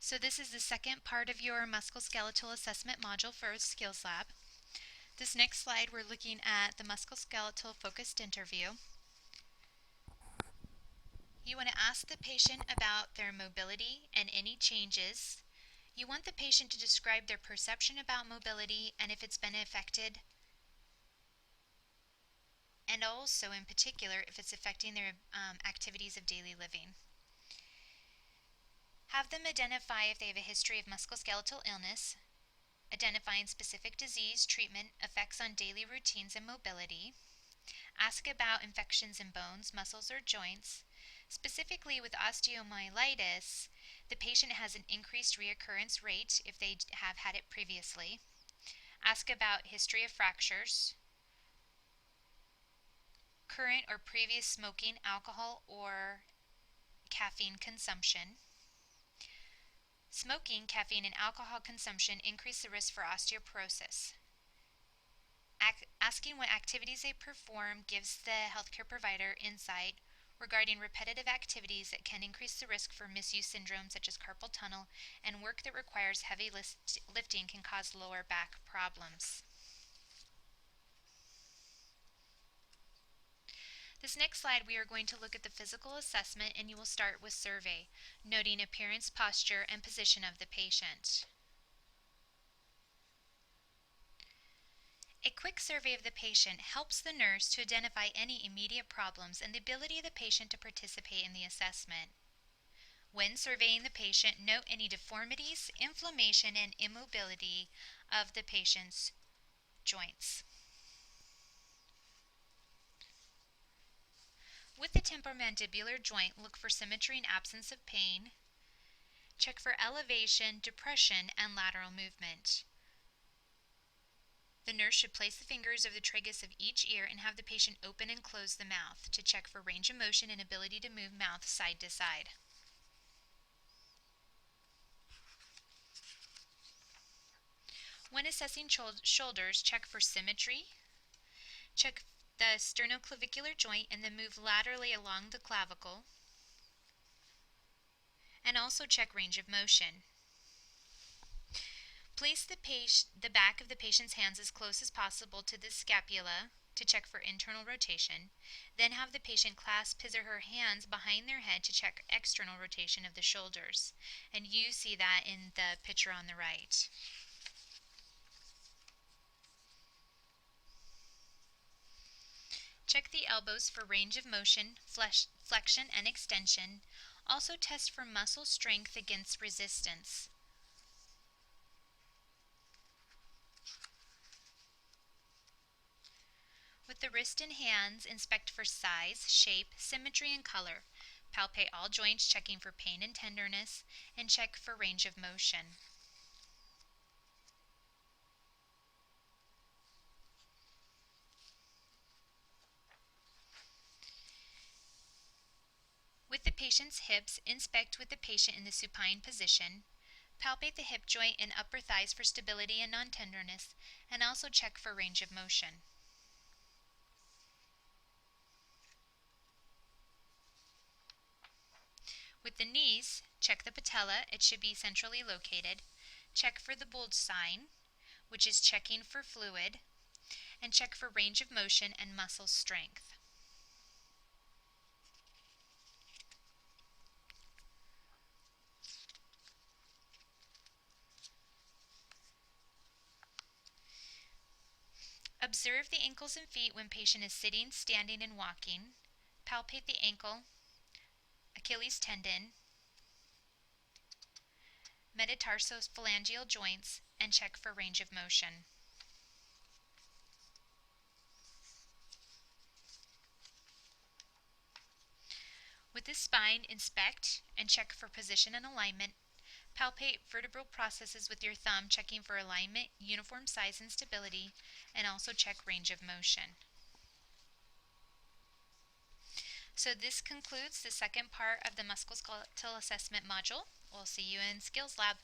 So this is the second part of your Musculoskeletal Assessment module for Skills Lab. This next slide, we're looking at the musculoskeletal focused interview. You want to ask the patient about their mobility and any changes. You want the patient to describe their perception about mobility and if it's been affected, and also in particular if it's affecting their activities of daily living. Have them identify if they have a history of musculoskeletal illness, identifying specific disease, treatment, effects on daily routines and mobility. Ask about infections in bones, muscles, or joints. Specifically with osteomyelitis, the patient has an increased reoccurrence rate if they have had it previously. Ask about history of fractures, current or previous smoking, alcohol, or caffeine consumption. Smoking, caffeine, and alcohol consumption increase the risk for osteoporosis. Asking what activities they perform gives the healthcare provider insight regarding repetitive activities that can increase the risk for misuse syndrome such as carpal tunnel, and work that requires heavy lifting can cause lower back problems. This next slide, we are going to look at the physical assessment, and you will start with survey, noting appearance, posture, and position of the patient. A quick survey of the patient helps the nurse to identify any immediate problems and the ability of the patient to participate in the assessment. When surveying the patient, note any deformities, inflammation, and immobility of the patient's joints. With the temporomandibular joint, look for symmetry and absence of pain. Check for elevation, depression, and lateral movement. The nurse should place the fingers over the tragus of each ear and have the patient open and close the mouth to check for range of motion and ability to move mouth side to side. When assessing shoulders, check for symmetry. Check the sternoclavicular joint and then move laterally along the clavicle. And also check range of motion. Place the back of the patient's hands as close as possible to the scapula to check for internal rotation. Then have the patient clasp his or her hands behind their head to check external rotation of the shoulders. And you see that in the picture on the right. Check the elbows for range of motion, flexion, and extension. Also test for muscle strength against resistance. With the wrist and hands, inspect for size, shape, symmetry, and color. Palpate all joints, checking for pain and tenderness, and check for range of motion. With the patient's hips, inspect with the patient in the supine position. Palpate the hip joint and upper thighs for stability and non-tenderness, and also check for range of motion. With the knees, check the patella. It should be centrally located. Check for the bulge sign, which is checking for fluid, and check for range of motion and muscle strength. Observe the ankles and feet when patient is sitting, standing, and walking. Palpate the ankle, Achilles tendon, metatarsophalangeal joints, and check for range of motion. With the spine, inspect and check for position and alignment. Palpate vertebral processes with your thumb, checking for alignment, uniform size, and stability, and also check range of motion. So this concludes the second part of the Musculoskeletal Assessment module. We'll see you in Skills Lab.